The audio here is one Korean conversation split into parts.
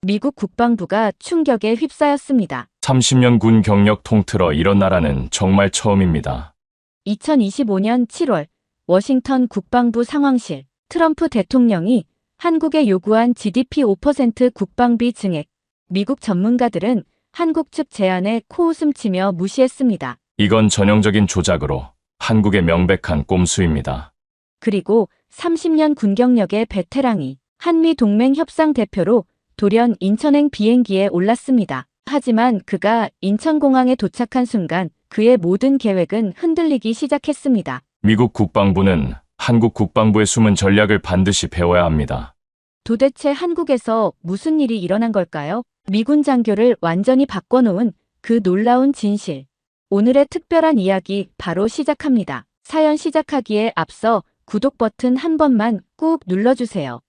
미국 국방부가 충격에 휩싸였습니다. 30년 군 경력 통틀어 이런 나라는 정말 처음입니다. 2025년 7월 워싱턴 국방부 상황실 트럼프 대통령이 한국에 요구한 GDP 5% 국방비 증액. 미국 전문가들은 한국 측 제안에 코웃음치며 무시했습니다. 이건 전형적인 조작으로 한국의 명백한 꼼수입니다. 그리고 30년 군 경력의 베테랑이 한미 동맹 협상 대표로 돌연 인천행 비행기에 올랐습니다. 하지만 그가 인천공항에 도착한 순간 그의 모든 계획은 흔들리기 시작했습니다. 미국 국방부는 한국 국방부의 숨은 전략을 반드시 배워야 합니다. 도대체 한국에서 무슨 일이 일어난 걸까요? 미군 장교를 완전히 바꿔놓은 그 놀라운 진실. 오늘의 특별한 이야기 바로 시작합니다. 사연 시작하기에 앞서 구독 버튼 한 번만 꾹 눌러주세요.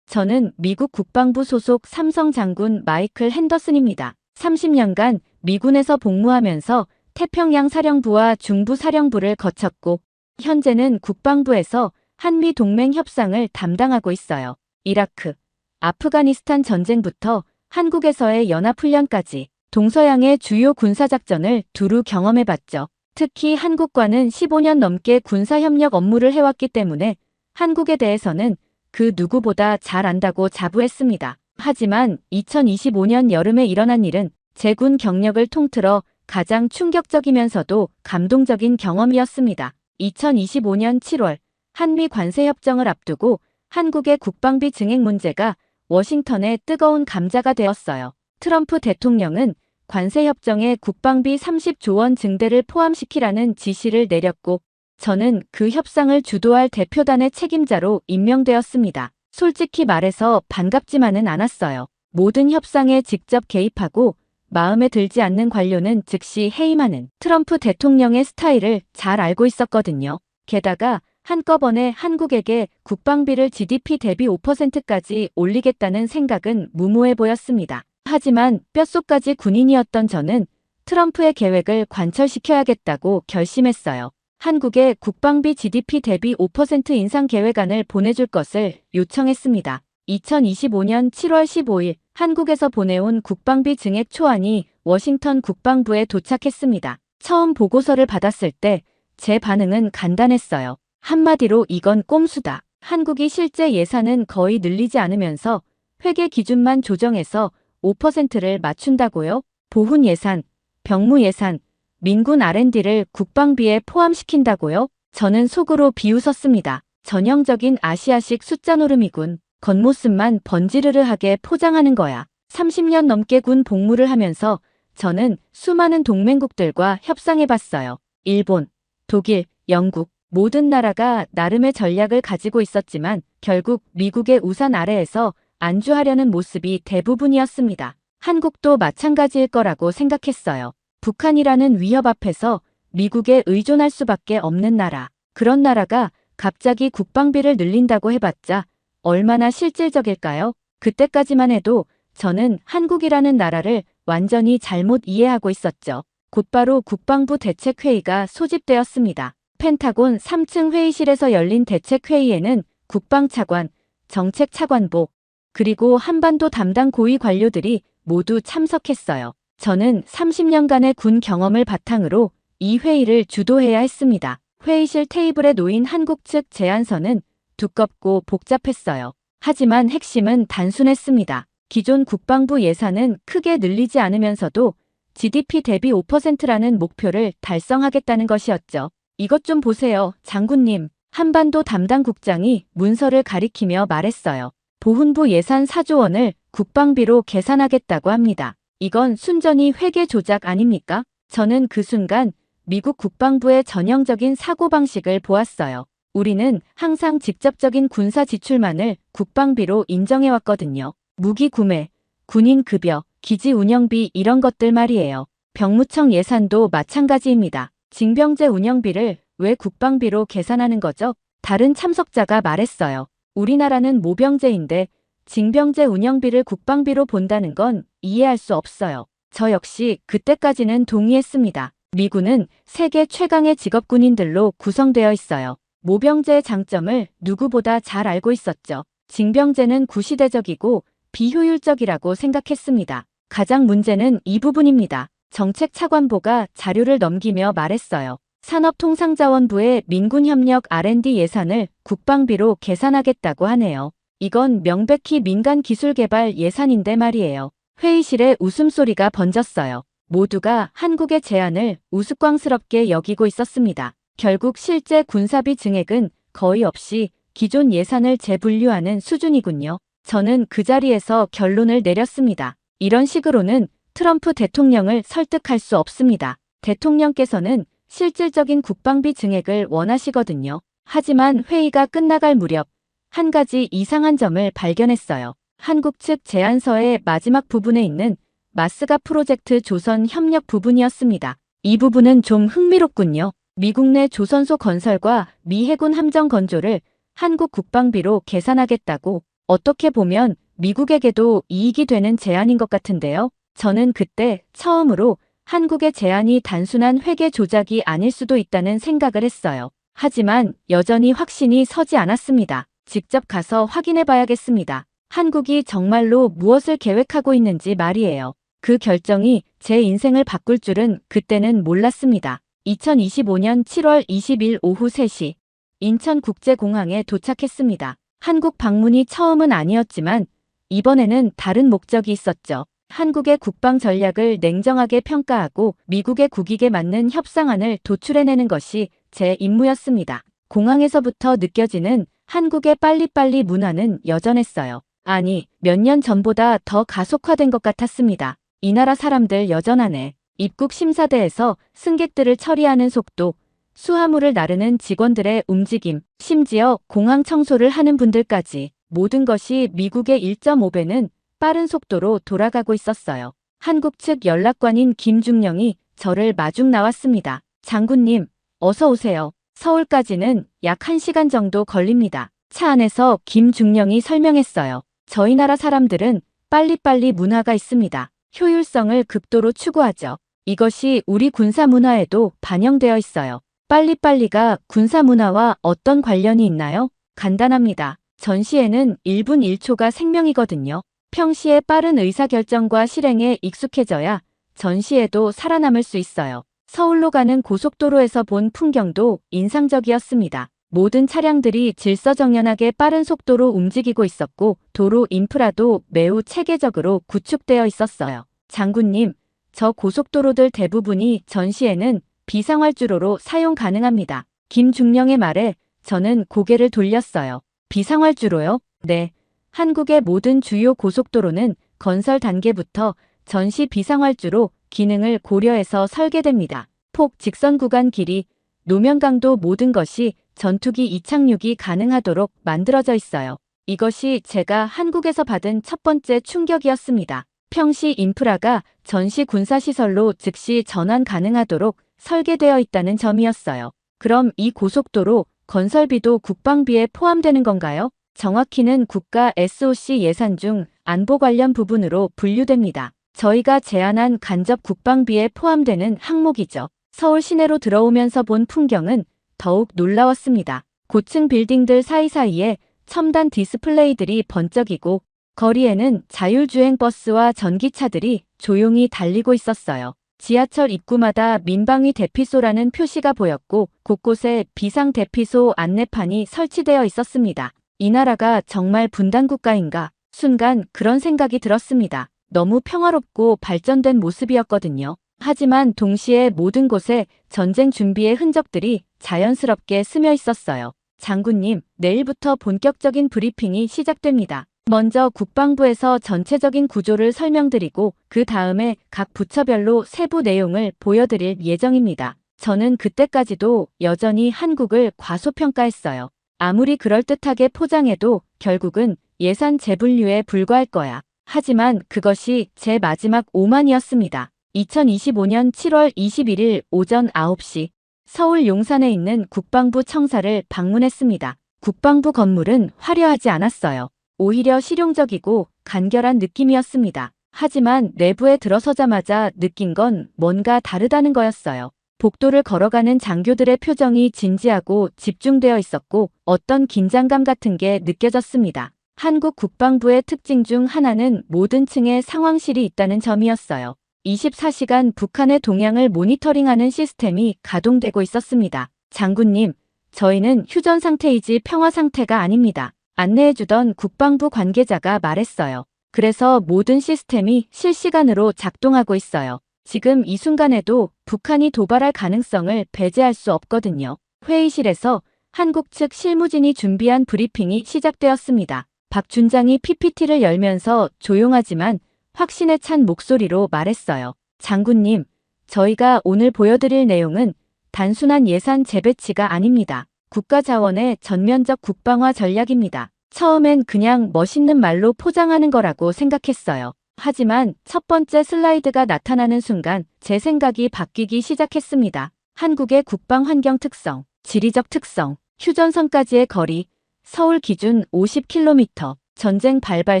저는 미국 국방부 소속 삼성 장군 마이클 핸더슨입니다. 30년간 미군에서 복무하면서 태평양 사령부와 중부 사령부를 거쳤고 현재는 국방부에서 한미 동맹 협상을 담당하고 있어요. 이라크, 아프가니스탄 전쟁부터 한국에서의 연합훈련까지 동서양의 주요 군사작전을 두루 경험해봤죠. 특히 한국과는 15년 넘게 군사협력 업무를 해왔기 때문에 한국에 대해서는 그 누구보다 잘 안다고 자부했습니다. 하지만 2025년 여름에 일어난 일은 제 군 경력을 통틀어 가장 충격적이면서도 감동적인 경험이었습니다. 2025년 7월 한미 관세협정을 앞두고 한국의 국방비 증액 문제가 워싱턴의 뜨거운 감자가 되었어요. 트럼프 대통령은 관세협정에 국방비 30조 원 증대를 포함시키라는 지시를 내렸고 저는 그 협상을 주도할 대표단의 책임자로 임명되었습니다. 솔직히 말해서 반갑지만은 않았어요. 모든 협상에 직접 개입하고 마음에 들지 않는 관료는 즉시 해임하는 트럼프 대통령의 스타일을 잘 알고 있었거든요. 게다가 한꺼번에 한국에게 국방비를 GDP 대비 5%까지 올리겠다는 생각은 무모해 보였습니다. 하지만 뼛속까지 군인이었던 저는 트럼프의 계획을 관철시켜야겠다고 결심했어요. 한국에 국방비 GDP 대비 5% 인상 계획안을 보내줄 것을 요청했습니다. 2025년 7월 15일 한국에서 보내온 국방비 증액 초안이 워싱턴 국방부에 도착했습니다. 처음 보고서를 받았을 때 제 반응은 간단했어요. 한마디로 이건 꼼수다. 한국이 실제 예산은 거의 늘리지 않으면서 회계 기준만 조정해서 5%를 맞춘다고요? 보훈 예산, 병무 예산, 민군 R&D를 국방비에 포함시킨다고요? 저는 속으로 비웃었습니다. 전형적인 아시아식 숫자 노름이군. 겉모습만 번지르르하게 포장하는 거야. 30년 넘게 군 복무를 하면서 저는 수많은 동맹국들과 협상해봤어요. 일본, 독일, 영국, 모든 나라가 나름의 전략을 가지고 있었지만 결국 미국의 우산 아래에서 안주하려는 모습이 대부분이었습니다. 한국도 마찬가지일 거라고 생각했어요. 북한이라는 위협 앞에서 미국에 의존할 수밖에 없는 나라. 그런 나라가 갑자기 국방비를 늘린다고 해봤자 얼마나 실질적일까요? 그때까지만 해도 저는 한국이라는 나라를 완전히 잘못 이해하고 있었죠. 곧바로 국방부 대책회의가 소집되었습니다. 펜타곤 3층 회의실에서 열린 대책회의에는 국방차관, 정책차관보, 그리고 한반도 담당 고위 관료들이 모두 참석했어요. 저는 30년간의 군 경험을 바탕으로 이 회의를 주도해야 했습니다. 회의실 테이블에 놓인 한국 측 제안서는 두껍고 복잡했어요. 하지만 핵심은 단순했습니다. 기존 국방부 예산은 크게 늘리지 않으면서도 GDP 대비 5%라는 목표를 달성하겠다는 것이었죠. 이것 좀 보세요, 장군님. 한반도 담당 국장이 문서를 가리키며 말했어요. 보훈부 예산 4조 원을 국방비로 계산하겠다고 합니다. 이건 순전히 회계 조작 아닙니까? 저는 그 순간 미국 국방부의 전형적인 사고방식을 보았어요. 우리는 항상 직접적인 군사 지출만을 국방비로 인정해왔거든요. 무기 구매, 군인 급여, 기지 운영비 이런 것들 말이에요. 병무청 예산도 마찬가지입니다. 징병제 운영비를 왜 국방비로 계산하는 거죠? 다른 참석자가 말했어요. 우리나라는 모병제인데 징병제 운영비를 국방비로 본다는 건 이해할 수 없어요. 저 역시 그때까지는 동의했습니다. 미군은 세계 최강의 직업군인들로 구성되어 있어요. 모병제의 장점을 누구보다 잘 알고 있었죠. 징병제는 구시대적이고 비효율적이라고 생각했습니다. 가장 문제는 이 부분입니다. 정책차관보가 자료를 넘기며 말했어요. 산업통상자원부의 민군협력 R&D 예산을 국방비로 계산하겠다고 하네요. 이건 명백히 민간기술개발 예산인데 말이에요. 회의실에 웃음소리가 번졌어요. 모두가 한국의 제안을 우스꽝스럽게 여기고 있었습니다. 결국 실제 군사비 증액은 거의 없이 기존 예산을 재분류하는 수준이군요. 저는 그 자리에서 결론을 내렸습니다. 이런 식으로는 트럼프 대통령을 설득할 수 없습니다. 대통령께서는 실질적인 국방비 증액을 원하시거든요. 하지만 회의가 끝나갈 무렵 한 가지 이상한 점을 발견했어요. 한국 측 제안서의 마지막 부분에 있는 마스가 프로젝트 조선 협력 부분이었습니다. 이 부분은 좀 흥미롭군요. 미국 내 조선소 건설과 미 해군 함정 건조를 한국 국방비로 계산하겠다고, 어떻게 보면 미국에게도 이익이 되는 제안인 것 같은데요. 저는 그때 처음으로 한국의 제안이 단순한 회계 조작이 아닐 수도 있다는 생각을 했어요. 하지만 여전히 확신이 서지 않았습니다. 직접 가서 확인해 봐야겠습니다. 한국이 정말로 무엇을 계획하고 있는지 말이에요. 그 결정이 제 인생을 바꿀 줄은 그때는 몰랐습니다. 2025년 7월 20일 오후 3시 인천국제공항에 도착했습니다. 한국 방문이 처음은 아니었지만 이번에는 다른 목적이 있었죠. 한국의 국방 전략을 냉정하게 평가하고 미국의 국익에 맞는 협상안을 도출해내는 것이 제 임무였습니다. 공항에서부터 느껴지는 한국의 빨리빨리 문화는 여전했어요. 아니, 몇 년 전보다 더 가속화된 것 같았습니다. 이 나라 사람들 여전하네. 입국 심사대에서 승객들을 처리하는 속도, 수화물을 나르는 직원들의 움직임, 심지어 공항 청소를 하는 분들까지 모든 것이 미국의 1.5배는 빠른 속도로 돌아가고 있었어요. 한국 측 연락관인 김중령이 저를 마중 나왔습니다. 장군님, 어서 오세요. 서울까지는 약 1시간 정도 걸립니다. 차 안에서 김중령이 설명했어요. 저희 나라 사람들은 빨리빨리 문화가 있습니다. 효율성을 극도로 추구하죠. 이것이 우리 군사 문화에도 반영되어 있어요. 빨리빨리가 군사 문화와 어떤 관련이 있나요? 간단합니다. 전시에는 1분 1초가 생명이거든요. 평시에 빠른 의사결정과 실행에 익숙해져야 전시에도 살아남을 수 있어요. 서울로 가는 고속도로에서 본 풍경도 인상적이었습니다. 모든 차량들이 질서정연하게 빠른 속도로 움직이고 있었고 도로 인프라도 매우 체계적으로 구축되어 있었어요. 장군님, 저 고속도로들 대부분이 전시에는 비상활주로로 사용 가능합니다. 김중령의 말에 저는 고개를 돌렸어요. 비상활주로요? 네. 한국의 모든 주요 고속도로는 건설 단계부터 전시 비상활주로 기능을 고려해서 설계됩니다. 폭, 직선 구간 길이, 노면 강도 모든 것이 전투기 이착륙이 가능하도록 만들어져 있어요. 이것이 제가 한국에서 받은 첫 번째 충격이었습니다. 평시 인프라가 전시 군사시설로 즉시 전환 가능하도록 설계되어 있다는 점이었어요. 그럼 이 고속도로 건설비도 국방비에 포함되는 건가요? 정확히는 국가 SOC 예산 중 안보 관련 부분으로 분류됩니다. 저희가 제안한 간접 국방비에 포함되는 항목이죠. 서울 시내로 들어오면서 본 풍경은 더욱 놀라웠습니다. 고층 빌딩들 사이사이에 첨단 디스플레이들이 번쩍이고 거리에는 자율주행 버스와 전기차들이 조용히 달리고 있었어요. 지하철 입구마다 민방위 대피소라는 표시가 보였고 곳곳에 비상 대피소 안내판이 설치되어 있었습니다. 이 나라가 정말 분단국가인가? 순간 그런 생각이 들었습니다. 너무 평화롭고 발전된 모습이었거든요. 하지만 동시에 모든 곳에 전쟁 준비의 흔적들이 자연스럽게 스며 있었어요. 장군님, 내일부터 본격적인 브리핑이 시작됩니다. 먼저 국방부에서 전체적인 구조를 설명드리고 그 다음에 각 부처별로 세부 내용을 보여드릴 예정입니다. 저는 그때까지도 여전히 한국을 과소평가했어요. 아무리 그럴듯하게 포장해도 결국은 예산 재분류에 불과할 거야. 하지만 그것이 제 마지막 오만이었습니다. 2025년 7월 21일 오전 9시 서울 용산에 있는 국방부 청사를 방문했습니다. 국방부 건물은 화려하지 않았어요. 오히려 실용적이고 간결한 느낌이었습니다. 하지만 내부에 들어서자마자 느낀 건 뭔가 다르다는 거였어요. 복도를 걸어가는 장교들의 표정이 진지하고 집중되어 있었고 어떤 긴장감 같은 게 느껴졌습니다. 한국 국방부의 특징 중 하나는 모든 층에 상황실이 있다는 점이었어요. 24시간 북한의 동향을 모니터링하는 시스템이 가동되고 있었습니다. 장군님, 저희는 휴전 상태이지 평화 상태가 아닙니다. 안내해주던 국방부 관계자가 말했어요. 그래서 모든 시스템이 실시간으로 작동하고 있어요. 지금 이 순간에도 북한이 도발할 가능성을 배제할 수 없거든요. 회의실에서 한국 측 실무진이 준비한 브리핑이 시작되었습니다. 박 준장이 PPT를 열면서 조용하지만 확신에 찬 목소리로 말했어요. 장군님, 저희가 오늘 보여드릴 내용은 단순한 예산 재배치가 아닙니다. 국가 자원의 전면적 국방화 전략입니다. 처음엔 그냥 멋있는 말로 포장하는 거라고 생각했어요. 하지만 첫 번째 슬라이드가 나타나는 순간 제 생각이 바뀌기 시작했습니다. 한국의 국방 환경 특성, 지리적 특성, 휴전선까지의 거리, 서울 기준 50km, 전쟁 발발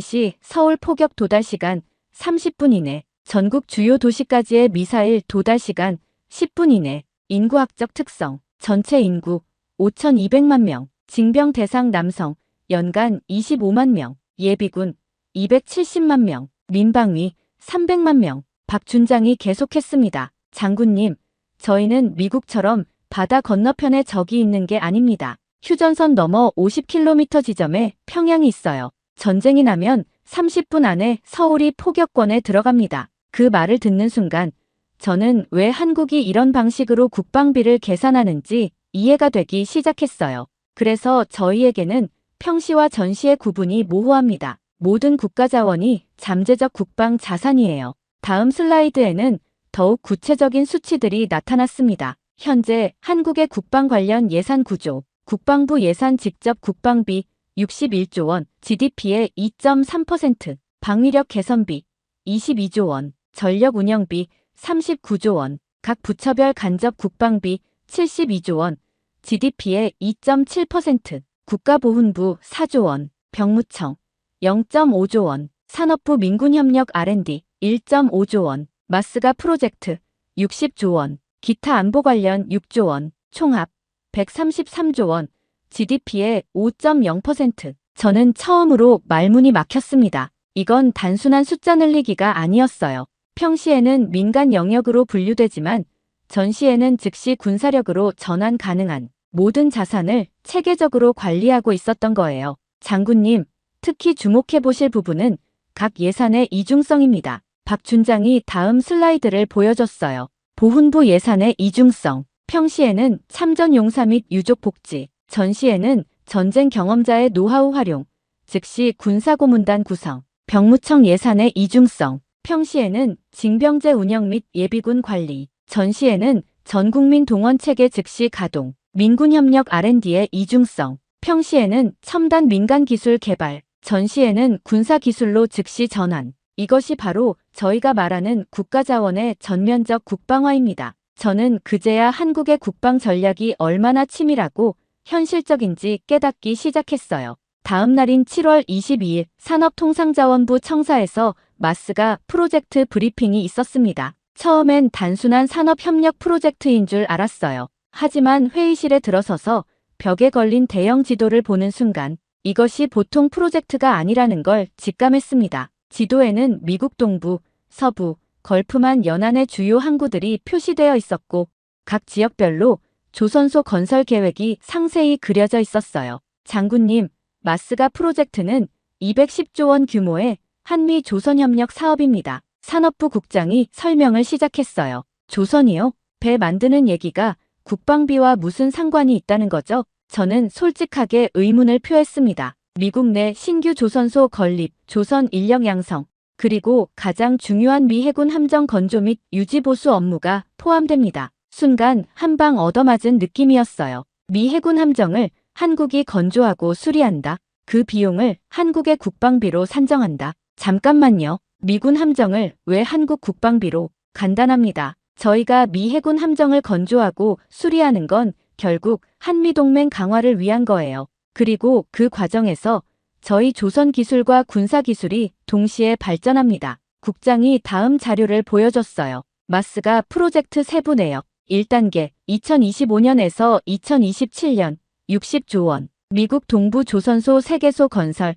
시 서울 포격 도달 시간 30분 이내, 전국 주요 도시까지의 미사일 도달 시간 10분 이내, 인구학적 특성, 전체 인구 5,200만 명, 징병 대상 남성, 연간 25만 명, 예비군 270만 명, 민방위 300만 명. 박 준장이 계속했습니다. 장군님, 저희는 미국처럼 바다 건너편에 적이 있는 게 아닙니다. 휴전선 넘어 50km 지점에 평양이 있어요. 전쟁이 나면 30분 안에 서울이 포격권에 들어갑니다. 그 말을 듣는 순간 저는 왜 한국이 이런 방식으로 국방비를 계산하는지 이해가 되기 시작했어요. 그래서 저희에게는 평시와 전시의 구분이 모호합니다. 모든 국가 자원이 잠재적 국방 자산이에요. 다음 슬라이드에는 더욱 구체적인 수치들이 나타났습니다. 현재 한국의 국방 관련 예산 구조, 국방부 예산 직접 국방비 61조 원, GDP의 2.3%, 방위력 개선비 22조 원, 전력 운영비 39조 원, 각 부처별 간접 국방비 72조 원, GDP의 2.7%, 국가보훈부 4조 원, 병무청 0.5조 원, 산업부 민군협력 R&D 1.5조 원, 마스가 프로젝트 60조 원, 기타 안보 관련 6조 원, 총합 133조 원, GDP의 5.0%. 저는 처음으로 말문이 막혔습니다. 이건 단순한 숫자 늘리기가 아니었어요. 평시에는 민간 영역으로 분류되지만 전시에는 즉시 군사력으로 전환 가능한 모든 자산을 체계적으로 관리하고 있었던 거예요. 장군님, 특히 주목해보실 부분은 각 예산의 이중성입니다. 박 준장이 다음 슬라이드를 보여줬어요. 보훈부 예산의 이중성. 평시에는 참전 용사 및 유족 복지, 전시에는 전쟁 경험자의 노하우 활용, 즉시 군사고문단 구성, 병무청 예산의 이중성. 평시에는 징병제 운영 및 예비군 관리, 전시에는 전국민 동원체계 즉시 가동, 민군협력 R&D의 이중성. 평시에는 첨단 민간기술 개발, 전시에는 군사기술로 즉시 전환. 이것이 바로 저희가 말하는 국가자원의 전면적 국방화입니다. 저는 그제야 한국의 국방 전략이 얼마나 치밀하고 현실적인지 깨닫기 시작했어요. 다음 날인 7월 22일 산업통상자원부 청사에서 마스가 프로젝트 브리핑이 있었습니다. 처음엔 단순한 산업협력 프로젝트인 줄 알았어요. 하지만 회의실에 들어서서 벽에 걸린 대형 지도를 보는 순간 이것이 보통 프로젝트가 아니라는 걸 직감했습니다. 지도에는 미국 동부, 서부, 걸프만 연안의 주요 항구들이 표시되어 있었고 각 지역별로 조선소 건설 계획이 상세히 그려져 있었어요. 장군님, 마스가 프로젝트는 210조 원 규모의 한미 조선협력 사업입니다. 산업부 국장이 설명을 시작했어요. 조선이요? 배 만드는 얘기가 국방비와 무슨 상관이 있다는 거죠? 저는 솔직하게 의문을 표했습니다. 미국 내 신규 조선소 건립, 조선 인력 양성, 그리고 가장 중요한 미 해군 함정 건조 및 유지 보수 업무가 포함됩니다. 순간 한 방 얻어맞은 느낌이었어요. 미 해군 함정을 한국이 건조하고 수리한다. 그 비용을 한국의 국방비로 산정한다. 잠깐만요. 미군 함정을 왜 한국 국방비로? 간단합니다. 저희가 미 해군 함정을 건조하고 수리하는 건 결국 한미동맹 강화를 위한 거예요. 그리고 그 과정에서 저희 조선 기술과 군사 기술이 동시에 발전합니다. 국장이 다음 자료를 보여줬어요. 마스가 프로젝트 세부 내역. 1단계 2025년에서 2027년 60조 원. 미국 동부 조선소 3개소 건설.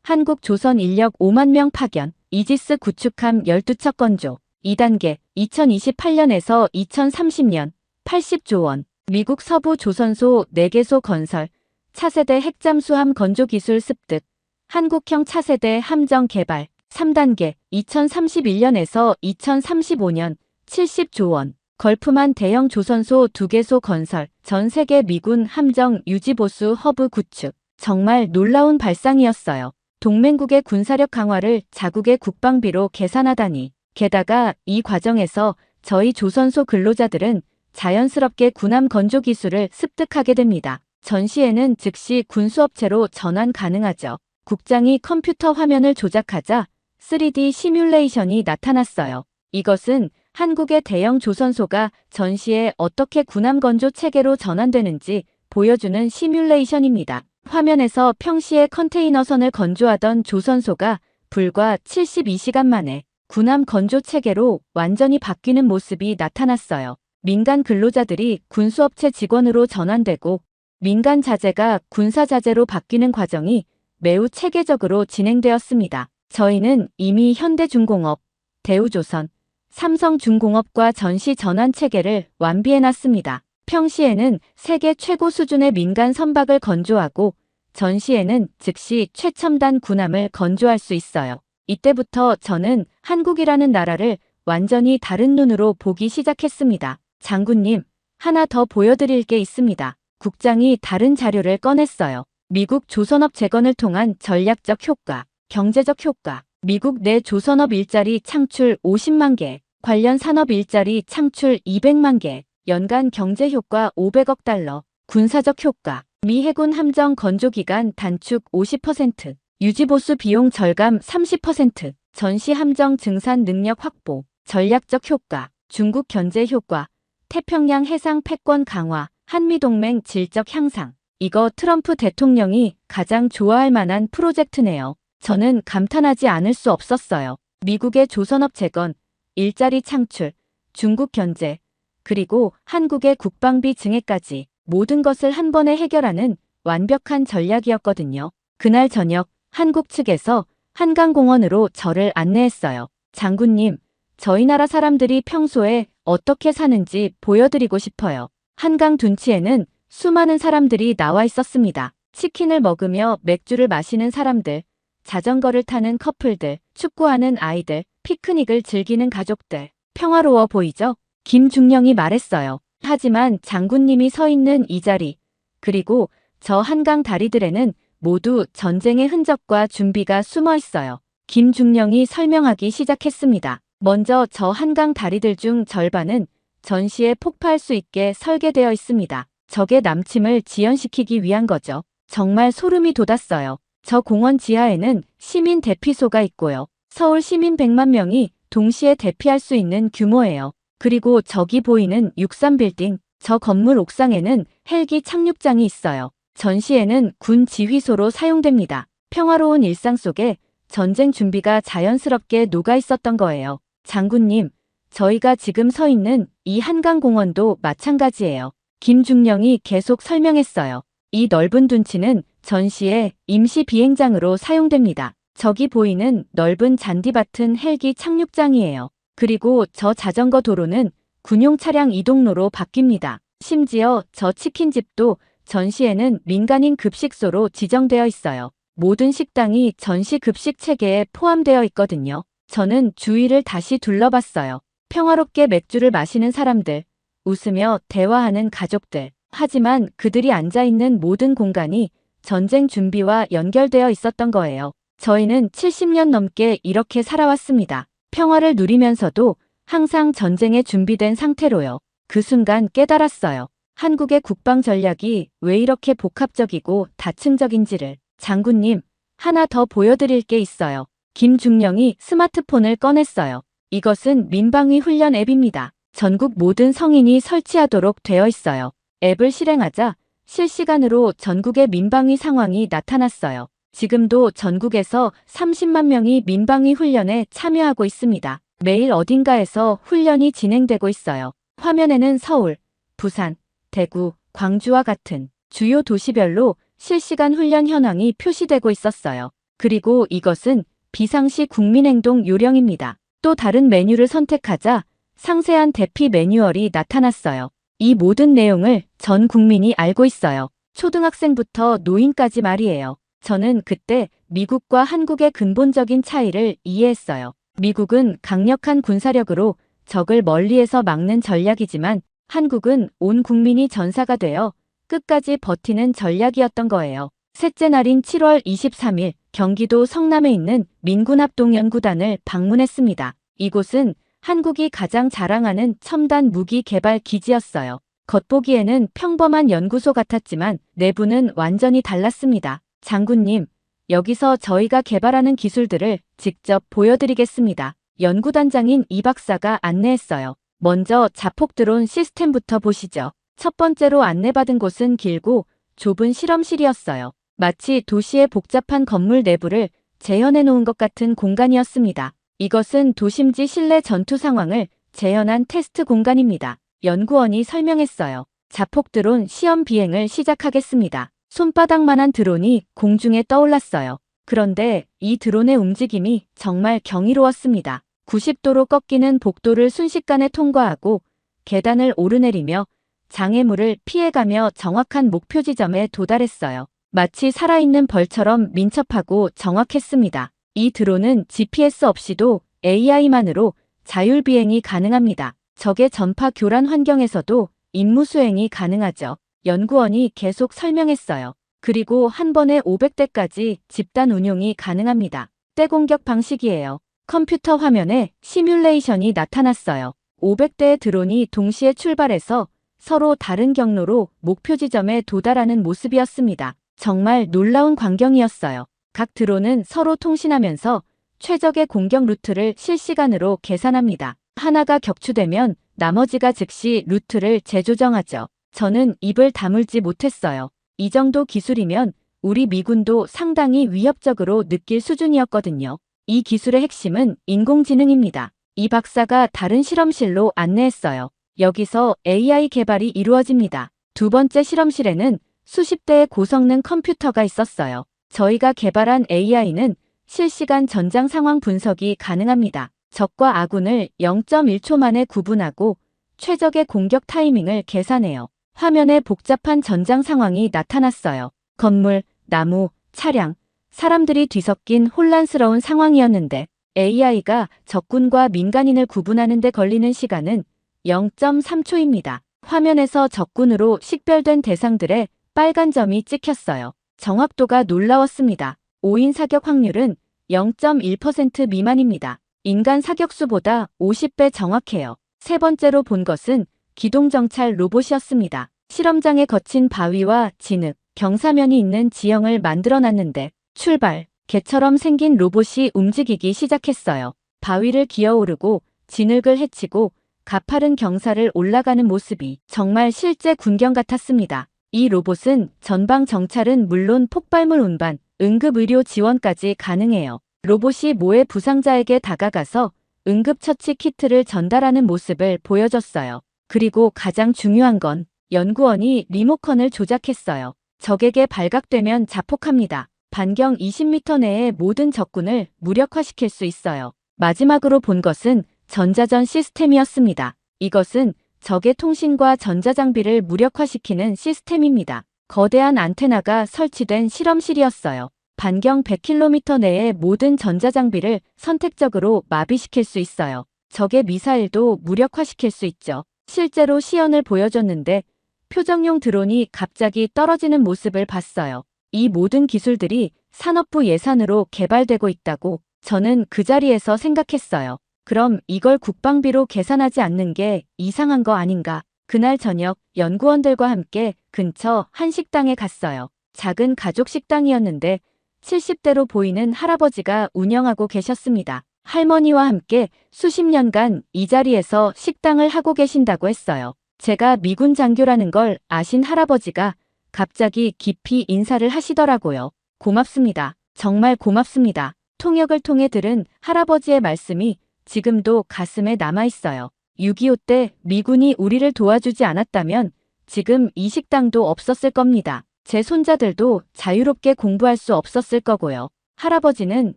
한국 조선 인력 5만 명 파견, 이지스 구축함 12척 건조. 2단계 2028년에서 2030년 80조 원. 미국 서부 조선소 4개소 건설. 차세대 핵잠수함 건조 기술 습득. 한국형 차세대 함정 개발. 3단계 2031년에서 2035년 70조 원. 걸프만 대형 조선소 2개소 건설. 전 세계 미군 함정 유지보수 허브 구축. 정말 놀라운 발상이었어요. 동맹국의 군사력 강화를 자국의 국방비로 계산하다니. 게다가 이 과정에서 저희 조선소 근로자들은 자연스럽게 군함 건조 기술을 습득하게 됩니다. 전시에는 즉시 군수업체로 전환 가능하죠. 국장이 컴퓨터 화면을 조작하자 3D 시뮬레이션이 나타났어요. 이것은 한국의 대형 조선소가 전시에 어떻게 군함 건조 체계로 전환되는지 보여주는 시뮬레이션입니다. 화면에서 평시에 컨테이너선을 건조하던 조선소가 불과 72시간 만에 군함 건조 체계로 완전히 바뀌는 모습이 나타났어요. 민간 근로자들이 군수업체 직원으로 전환되고 민간 자재가 군사 자재로 바뀌는 과정이 매우 체계적으로 진행되었습니다. 저희는 이미 현대중공업, 대우조선, 삼성중공업과 전시 전환 체계를 완비해놨습니다. 평시에는 세계 최고 수준의 민간 선박을 건조하고 전시에는 즉시 최첨단 군함을 건조할 수 있어요. 이때부터 저는 한국이라는 나라를 완전히 다른 눈으로 보기 시작했습니다. 장군님, 하나 더 보여드릴 게 있습니다. 국장이 다른 자료를 꺼냈어요. 미국 조선업 재건을 통한 전략적 효과, 경제적 효과, 미국 내 조선업 일자리 창출 50만 개, 관련 산업 일자리 창출 200만 개, 연간 경제 효과 500억 달러, 군사적 효과, 미 해군 함정 건조 기간 단축 50%, 유지보수 비용 절감 30%, 전시 함정 증산 능력 확보, 전략적 효과, 중국 견제 효과, 태평양 해상 패권 강화, 한미동맹 질적 향상. 이거 트럼프 대통령이 가장 좋아할 만한 프로젝트네요. 저는 감탄하지 않을 수 없었어요. 미국의 조선업 재건, 일자리 창출, 중국 견제, 그리고 한국의 국방비 증액까지 모든 것을 한 번에 해결하는 완벽한 전략이었거든요. 그날 저녁 한국 측에서 한강공원으로 저를 안내했어요. 장군님, 저희 나라 사람들이 평소에 어떻게 사는지 보여드리고 싶어요. 한강 둔치에는 수많은 사람들이 나와 있었습니다. 치킨을 먹으며 맥주를 마시는 사람들, 자전거를 타는 커플들, 축구하는 아이들, 피크닉을 즐기는 가족들. 평화로워 보이죠? 김중령이 말했어요. 하지만 장군님이 서 있는 이 자리, 그리고 저 한강 다리들에는 모두 전쟁의 흔적과 준비가 숨어 있어요. 김중령이 설명하기 시작했습니다. 먼저 저 한강 다리들 중 절반은 전시에 폭파할 수 있게 설계되어 있습니다. 적의 남침을 지연시키기 위한 거죠. 정말 소름이 돋았어요. 저 공원 지하에는 시민 대피소가 있고요. 서울 시민 100만 명이 동시에 대피할 수 있는 규모예요. 그리고 저기 보이는 63빌딩, 저 건물 옥상에는 헬기 착륙장이 있어요. 전시에는 군 지휘소로 사용됩니다. 평화로운 일상 속에 전쟁 준비가 자연스럽게 녹아 있었던 거예요. 장군님, 저희가 지금 서 있는 이 한강공원도 마찬가지예요. 김중령이 계속 설명했어요. 이 넓은 둔치는 전시의 임시 비행장으로 사용됩니다. 저기 보이는 넓은 잔디밭은 헬기 착륙장이에요. 그리고 저 자전거 도로는 군용 차량 이동로로 바뀝니다. 심지어 저 치킨집도 전시에는 민간인 급식소로 지정되어 있어요. 모든 식당이 전시 급식 체계에 포함되어 있거든요. 저는 주위를 다시 둘러봤어요. 평화롭게 맥주를 마시는 사람들, 웃으며 대화하는 가족들. 하지만 그들이 앉아있는 모든 공간이 전쟁 준비와 연결되어 있었던 거예요. 저희는 70년 넘게 이렇게 살아왔습니다. 평화를 누리면서도 항상 전쟁에 준비된 상태로요. 그 순간 깨달았어요. 한국의 국방 전략이 왜 이렇게 복합적이고 다층적인지를. 장군님, 하나 더 보여드릴 게 있어요. 김중령이 스마트폰을 꺼냈어요. 이것은 민방위 훈련 앱입니다. 전국 모든 성인이 설치하도록 되어 있어요. 앱을 실행하자 실시간으로 전국의 민방위 상황이 나타났어요. 지금도 전국에서 30만 명이 민방위 훈련에 참여하고 있습니다. 매일 어딘가에서 훈련이 진행되고 있어요. 화면에는 서울, 부산, 대구, 광주와 같은 주요 도시별로 실시간 훈련 현황이 표시되고 있었어요. 그리고 이것은 비상시 국민행동 요령입니다. 또 다른 메뉴를 선택하자 상세한 대피 매뉴얼이 나타났어요. 이 모든 내용을 전 국민이 알고 있어요. 초등학생부터 노인까지 말이에요. 저는 그때 미국과 한국의 근본적인 차이를 이해했어요. 미국은 강력한 군사력으로 적을 멀리에서 막는 전략이지만 한국은 온 국민이 전사가 되어 끝까지 버티는 전략이었던 거예요. 셋째 날인 7월 23일 경기도 성남에 있는 민군합동연구단을 방문했습니다. 이곳은 한국이 가장 자랑하는 첨단 무기 개발 기지였어요. 겉보기에는 평범한 연구소 같았지만 내부는 완전히 달랐습니다. 장군님, 여기서 저희가 개발하는 기술들을 직접 보여드리겠습니다. 연구단장인 이 박사가 안내했어요. 먼저 자폭 드론 시스템부터 보시죠. 첫 번째로 안내받은 곳은 길고 좁은 실험실이었어요. 마치 도시의 복잡한 건물 내부를 재현해 놓은 것 같은 공간이었습니다. 이것은 도심지 실내 전투 상황을 재현한 테스트 공간입니다. 연구원이 설명했어요. 자폭 드론 시험 비행을 시작하겠습니다. 손바닥만한 드론이 공중에 떠올랐어요. 그런데 이 드론의 움직임이 정말 경이로웠습니다. 90도로 꺾이는 복도를 순식간에 통과하고 계단을 오르내리며 장애물을 피해가며 정확한 목표 지점에 도달했어요. 마치 살아있는 벌처럼 민첩하고 정확했습니다. 이 드론은 GPS 없이도 AI만으로 자율비행이 가능합니다. 적의 전파 교란 환경에서도 임무 수행이 가능하죠. 연구원이 계속 설명했어요. 그리고 한 번에 500대까지 집단 운용이 가능합니다. 떼공격 방식이에요. 컴퓨터 화면에 시뮬레이션이 나타났어요. 500대의 드론이 동시에 출발해서 서로 다른 경로로 목표 지점에 도달하는 모습이었습니다. 정말 놀라운 광경이었어요. 각 드론은 서로 통신하면서 최적의 공격 루트를 실시간으로 계산합니다. 하나가 격추되면 나머지가 즉시 루트를 재조정하죠. 저는 입을 다물지 못했어요. 이 정도 기술이면 우리 미군도 상당히 위협적으로 느낄 수준이었거든요. 이 기술의 핵심은 인공지능입니다. 이 박사가 다른 실험실로 안내했어요. 여기서 AI 개발이 이루어집니다. 두 번째 실험실에는 수십 대의 고성능 컴퓨터가 있었어요. 저희가 개발한 AI는 실시간 전장 상황 분석이 가능합니다. 적과 아군을 0.1초 만에 구분하고 최적의 공격 타이밍을 계산해요. 화면에 복잡한 전장 상황이 나타났어요. 건물, 나무, 차량, 사람들이 뒤섞인 혼란스러운 상황이었는데 AI가 적군과 민간인을 구분하는 데 걸리는 시간은 0.3초입니다. 화면에서 적군으로 식별된 대상들의 빨간 점이 찍혔어요. 정확도가 놀라웠습니다. 5인 사격 확률은 0.1% 미만입니다. 인간 사격수보다 50배 정확해요. 세 번째로 본 것은 기동정찰 로봇이었습니다. 실험장에 거친 바위와 진흙, 경사면이 있는 지형을 만들어놨는데 출발, 개처럼 생긴 로봇이 움직이기 시작했어요. 바위를 기어오르고 진흙을 헤치고 가파른 경사를 올라가는 모습이 정말 실제 군경 같았습니다. 이 로봇은 전방 정찰은 물론 폭발물 운반, 응급의료 지원까지 가능해요. 로봇이 모의 부상자에게 다가가서 응급처치 키트를 전달하는 모습을 보여줬어요. 그리고 가장 중요한 건 연구원이 리모컨을 조작했어요. 적에게 발각되면 자폭합니다. 반경 20m 내의 모든 적군을 무력화시킬 수 있어요. 마지막으로 본 것은 전자전 시스템이었습니다. 이것은 적의 통신과 전자장비를 무력화시키는 시스템입니다. 거대한 안테나가 설치된 실험실이었어요. 반경 100km 내의 모든 전자장비를 선택적으로 마비시킬 수 있어요. 적의 미사일도 무력화시킬 수 있죠. 실제로 시연을 보여줬는데 표정용 드론이 갑자기 떨어지는 모습을 봤어요. 이 모든 기술들이 산업부 예산으로 개발되고 있다고 저는 그 자리에서 생각했어요. 그럼 이걸 국방비로 계산하지 않는 게 이상한 거 아닌가? 그날 저녁 연구원들과 함께 근처 한 식당에 갔어요. 작은 가족 식당이었는데 70대로 보이는 할아버지가 운영하고 계셨습니다. 할머니와 함께 수십 년간 이 자리에서 식당을 하고 계신다고 했어요. 제가 미군 장교라는 걸 아신 할아버지가 갑자기 깊이 인사를 하시더라고요. 고맙습니다. 정말 고맙습니다. 통역을 통해 들은 할아버지의 말씀이 지금도 가슴에 남아있어요. 6.25 때 미군이 우리를 도와주지 않았다면 지금 이 식당도 없었을 겁니다. 제 손자들도 자유롭게 공부할 수 없었을 거고요. 할아버지는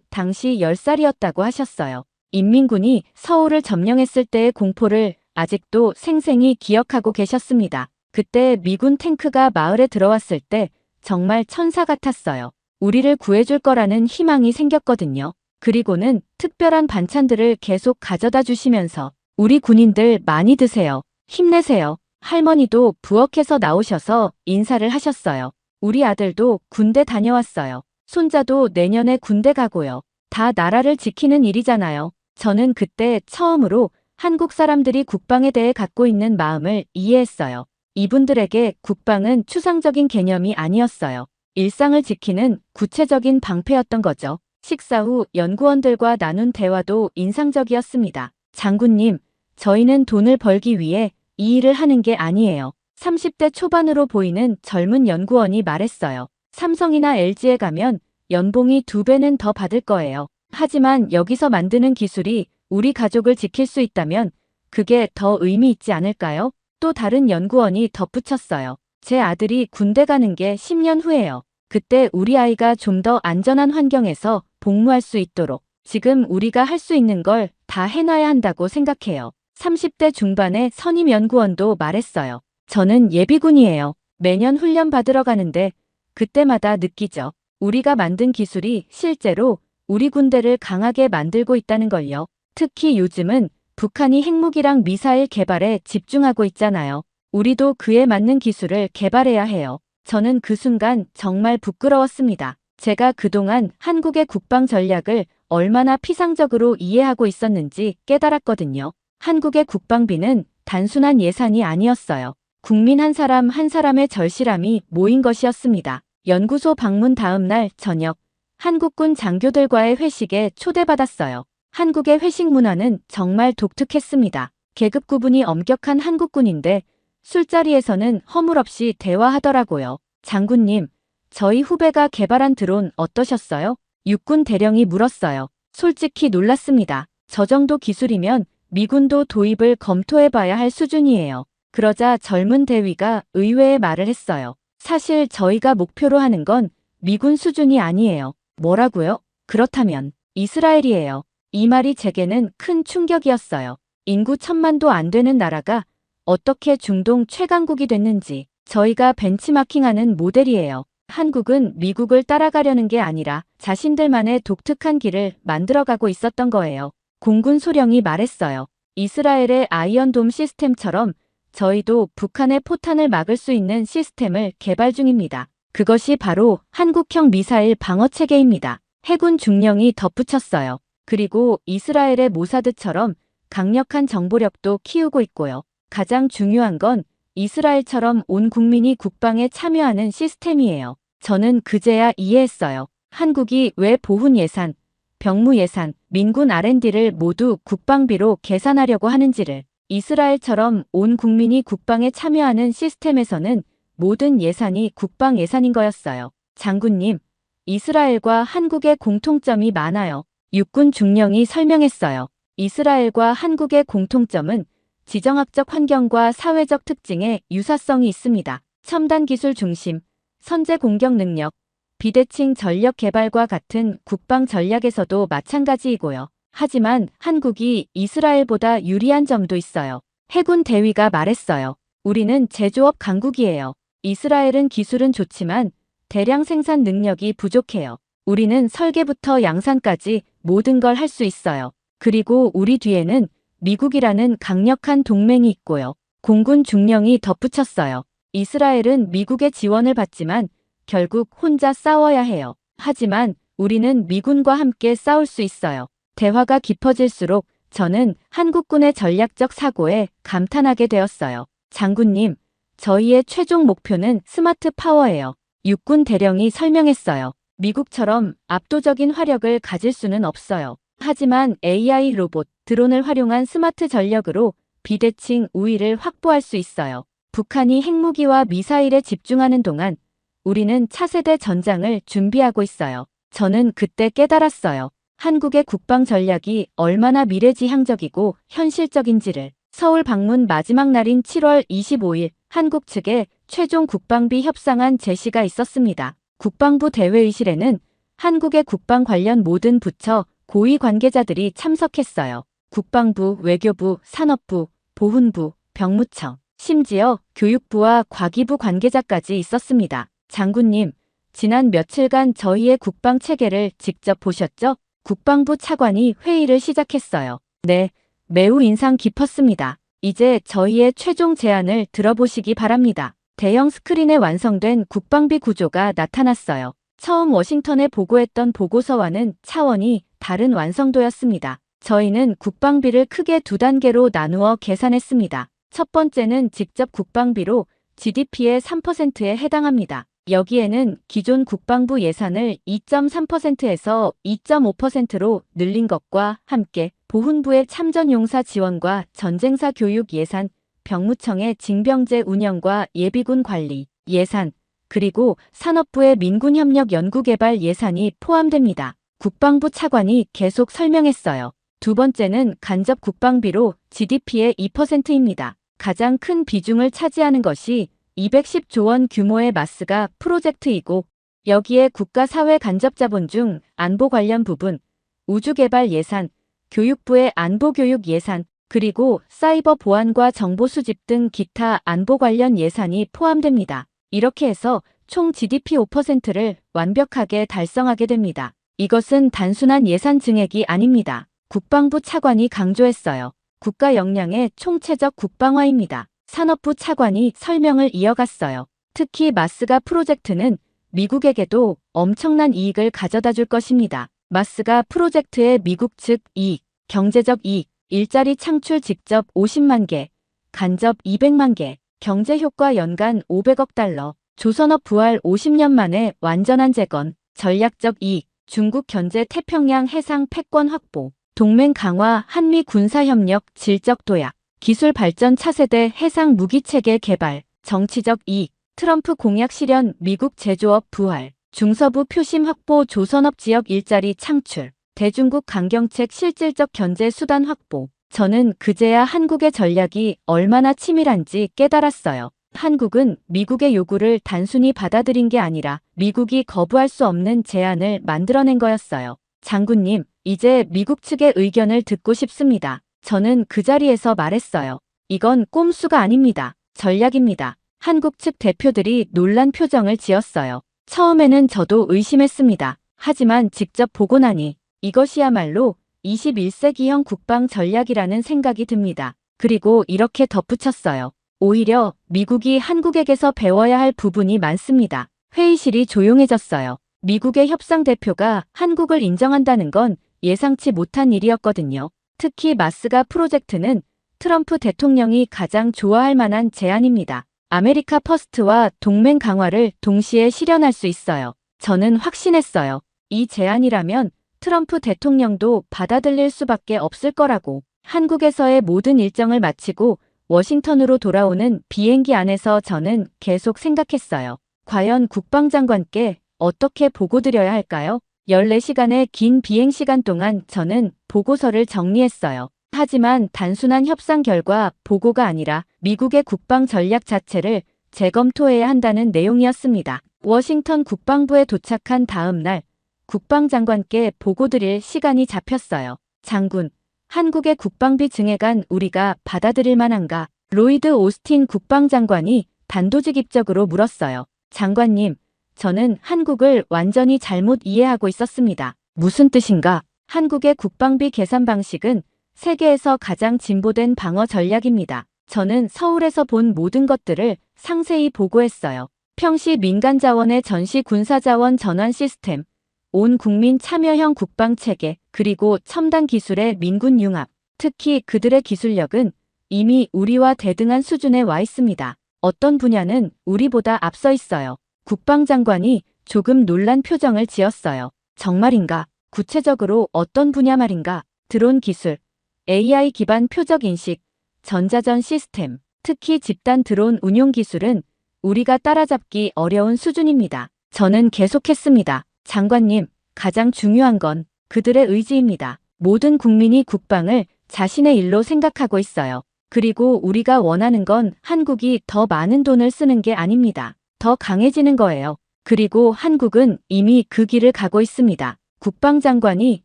당시 10살이었다고 하셨어요. 인민군이 서울을 점령했을 때의 공포를 아직도 생생히 기억하고 계셨습니다. 그때 미군 탱크가 마을에 들어왔을 때 정말 천사 같았어요. 우리를 구해줄 거라는 희망이 생겼거든요. 그리고는 특별한 반찬들을 계속 가져다 주시면서 우리 군인들 많이 드세요. 힘내세요. 할머니도 부엌에서 나오셔서 인사를 하셨어요. 우리 아들도 군대 다녀왔어요. 손자도 내년에 군대 가고요. 다 나라를 지키는 일이잖아요. 저는 그때 처음으로 한국 사람들이 국방에 대해 갖고 있는 마음을 이해했어요. 이분들에게 국방은 추상적인 개념이 아니었어요. 일상을 지키는 구체적인 방패였던 거죠. 식사 후 연구원들과 나눈 대화도 인상적이었습니다. 장군님, 저희는 돈을 벌기 위해 이 일을 하는 게 아니에요. 30대 초반으로 보이는 젊은 연구원이 말했어요. 삼성이나 LG에 가면 연봉이 2배는 더 받을 거예요. 하지만 여기서 만드는 기술이 우리 가족을 지킬 수 있다면 그게 더 의미 있지 않을까요? 또 다른 연구원이 덧붙였어요. 제 아들이 군대 가는 게 10년 후예요. 그때 우리 아이가 좀 더 안전한 환경에서 복무할 수 있도록 지금 우리가 할 수 있는 걸 다 해놔야 한다고 생각해요. 30대 중반의 선임 연구원도 말했어요. 저는 예비군이에요. 매년 훈련 받으러 가는데 그때마다 느끼죠. 우리가 만든 기술이 실제로 우리 군대를 강하게 만들고 있다는 걸요. 특히 요즘은 북한이 핵무기랑 미사일 개발에 집중하고 있잖아요. 우리도 그에 맞는 기술을 개발해야 해요. 저는 그 순간 정말 부끄러웠습니다. 제가 그동안 한국의 국방 전략을 얼마나 피상적으로 이해하고 있었는지 깨달았거든요. 한국의 국방비는 단순한 예산이 아니었어요. 국민 한 사람 한 사람의 절실함이 모인 것이었습니다. 연구소 방문 다음 날 저녁, 한국군 장교들과의 회식에 초대받았어요. 한국의 회식 문화는 정말 독특했습니다. 계급 구분이 엄격한 한국군인데 술자리에서는 허물없이 대화하더라고요. 장군님, 저희 후배가 개발한 드론 어떠셨어요? 육군 대령이 물었어요. 솔직히 놀랐습니다. 저 정도 기술이면 미군도 도입을 검토해봐야 할 수준이에요. 그러자 젊은 대위가 의외의 말을 했어요. 사실 저희가 목표로 하는 건 미군 수준이 아니에요. 뭐라고요? 그렇다면 이스라엘이에요. 이 말이 제게는 큰 충격이었어요. 인구 1000만도 안 되는 나라가 어떻게 중동 최강국이 됐는지 저희가 벤치마킹하는 모델이에요. 한국은 미국을 따라가려는 게 아니라 자신들만의 독특한 길을 만들어가고 있었던 거예요. 공군 소령이 말했어요. 이스라엘의 아이언돔 시스템처럼 저희도 북한의 포탄을 막을 수 있는 시스템을 개발 중입니다. 그것이 바로 한국형 미사일 방어체계입니다. 해군 중령이 덧붙였어요. 그리고 이스라엘의 모사드처럼 강력한 정보력도 키우고 있고요. 가장 중요한 건 이스라엘처럼 온 국민이 국방에 참여하는 시스템이에요. 저는 그제야 이해했어요. 한국이 왜 보훈 예산, 병무 예산, 민군 R&D를 모두 국방비로 계산하려고 하는지를. 이스라엘처럼 온 국민이 국방에 참여하는 시스템에서는 모든 예산이 국방 예산인 거였어요. 장군님, 이스라엘과 한국의 공통점이 많아요. 육군 중령이 설명했어요. 이스라엘과 한국의 공통점은 지정학적 환경과 사회적 특징에 유사성이 있습니다. 첨단 기술 중심, 선제 공격 능력, 비대칭 전력 개발과 같은 국방 전략에서도 마찬가지이고요. 하지만 한국이 이스라엘보다 유리한 점도 있어요. 해군 대위가 말했어요. 우리는 제조업 강국이에요. 이스라엘은 기술은 좋지만 대량 생산 능력이 부족해요. 우리는 설계부터 양산까지 모든 걸 할 수 있어요. 그리고 우리 뒤에는 미국이라는 강력한 동맹이 있고요. 공군 중령이 덧붙였어요. 이스라엘은 미국의 지원을 받지만 결국 혼자 싸워야 해요. 하지만 우리는 미군과 함께 싸울 수 있어요. 대화가 깊어질수록 저는 한국군의 전략적 사고에 감탄하게 되었어요. 장군님, 저희의 최종 목표는 스마트 파워예요. 육군 대령이 설명했어요. 미국처럼 압도적인 화력을 가질 수는 없어요. 하지만 AI 로봇, 드론을 활용한 스마트 전력으로 비대칭 우위를 확보할 수 있어요. 북한이 핵무기와 미사일에 집중하는 동안 우리는 차세대 전장을 준비하고 있어요. 저는 그때 깨달았어요. 한국의 국방 전략이 얼마나 미래지향적이고 현실적인지를. 서울 방문 마지막 날인 7월 25일 한국 측에 최종 국방비 협상안 제시가 있었습니다. 국방부 대회의실에는 한국의 국방 관련 모든 부처 고위 관계자들이 참석했어요. 국방부, 외교부, 산업부, 보훈부, 병무청, 심지어 교육부와 과기부 관계자까지 있었습니다. 장군님, 지난 며칠간 저희의 국방 체계를 직접 보셨죠? 국방부 차관이 회의를 시작했어요. 네, 매우 인상 깊었습니다. 이제 저희의 최종 제안을 들어보시기 바랍니다. 대형 스크린에 완성된 국방비 구조가 나타났어요. 처음 워싱턴에 보고했던 보고서와는 차원이 다른 완성도였습니다. 저희는 국방비를 크게 두 단계로 나누어 계산했습니다. 첫 번째는 직접 국방비로 GDP의 3%에 해당합니다. 여기에는 기존 국방부 예산을 2.3%에서 2.5%로 늘린 것과 함께 보훈부의 참전용사 지원과 전쟁사 교육 예산, 병무청의 징병제 운영과 예비군 관리 예산, 그리고 산업부의 민군협력 연구개발 예산이 포함됩니다. 국방부 차관이 계속 설명했어요. 두 번째는 간접 국방비로 GDP의 2%입니다. 가장 큰 비중을 차지하는 것이 210조 원 규모의 마스가 프로젝트이고 여기에 국가사회 간접자본 중 안보 관련 부분, 우주개발 예산, 교육부의 안보교육 예산, 그리고 사이버 보안과 정보 수집 등 기타 안보 관련 예산이 포함됩니다. 이렇게 해서 총 GDP 5%를 완벽하게 달성하게 됩니다. 이것은 단순한 예산 증액이 아닙니다. 국방부 차관이 강조했어요. 국가 역량의 총체적 국방화입니다. 산업부 차관이 설명을 이어갔어요. 특히 마스가 프로젝트는 미국에게도 엄청난 이익을 가져다 줄 것입니다. 마스가 프로젝트의 미국 측 이익, 경제적 이익, 일자리 창출 직접 50만 개, 간접 200만 개, 경제 효과 연간 500억 달러, 조선업 부활 50년 만에 완전한 재건, 전략적 이익, 중국 견제 태평양 해상 패권 확보, 동맹 강화 한미 군사협력 질적 도약, 기술 발전 차세대 해상 무기체계 개발, 정치적 이익, 트럼프 공약 실현 미국 제조업 부활, 중서부 표심 확보 조선업 지역 일자리 창출, 대중국 강경책 실질적 견제 수단 확보. 저는 그제야 한국의 전략이 얼마나 치밀한지 깨달았어요. 한국은 미국의 요구를 단순히 받아들인 게 아니라 미국이 거부할 수 없는 제안을 만들어낸 거였어요. 장군님, 이제 미국 측의 의견을 듣고 싶습니다. 저는 그 자리에서 말했어요. 이건 꼼수가 아닙니다. 전략입니다. 한국 측 대표들이 놀란 표정을 지었어요. 처음에는 저도 의심했습니다. 하지만 직접 보고 나니 이것이야말로 21세기형 국방 전략이라는 생각이 듭니다. 그리고 이렇게 덧붙였어요. 오히려 미국이 한국에게서 배워야 할 부분이 많습니다. 회의실이 조용해졌어요. 미국의 협상 대표가 한국을 인정한다는 건 예상치 못한 일이었거든요. 특히 마스가 프로젝트는 트럼프 대통령이 가장 좋아할 만한 제안입니다. 아메리카 퍼스트와 동맹 강화를 동시에 실현할 수 있어요. 저는 확신했어요. 이 제안이라면 트럼프 대통령도 받아들일 수밖에 없을 거라고. 한국에서의 모든 일정을 마치고 워싱턴으로 돌아오는 비행기 안에서 저는 계속 생각했어요. 과연 국방장관께 어떻게 보고드려야 할까요? 14시간의 긴 비행시간 동안 저는 보고서를 정리했어요. 하지만 단순한 협상 결과 보고가 아니라 미국의 국방 전략 자체를 재검토해야 한다는 내용이었습니다. 워싱턴 국방부에 도착한 다음 날 국방장관께 보고드릴 시간이 잡혔어요. 장군, 한국의 국방비 증액안 우리가 받아들일 만한가? 로이드 오스틴 국방장관이 단도직입적으로 물었어요. 장관님, 저는 한국을 완전히 잘못 이해하고 있었습니다. 무슨 뜻인가? 한국의 국방비 계산 방식은 세계에서 가장 진보된 방어 전략입니다. 저는 서울에서 본 모든 것들을 상세히 보고했어요. 평시 민간 자원의 전시 군사 자원 전환 시스템, 온 국민 참여형 국방체계, 그리고 첨단 기술의 민군 융합. 특히 그들의 기술력은 이미 우리와 대등한 수준에 와 있습니다. 어떤 분야는 우리보다 앞서 있어요. 국방장관이 조금 놀란 표정을 지었어요. 정말인가? 구체적으로 어떤 분야 말인가? 드론 기술, AI 기반 표적 인식, 전자전 시스템, 특히 집단 드론 운용 기술은 우리가 따라잡기 어려운 수준입니다. 저는 계속했습니다. 장관님, 가장 중요한 건 그들의 의지입니다. 모든 국민이 국방을 자신의 일로 생각하고 있어요. 그리고 우리가 원하는 건 한국이 더 많은 돈을 쓰는 게 아닙니다. 더 강해지는 거예요. 그리고 한국은 이미 그 길을 가고 있습니다. 국방장관이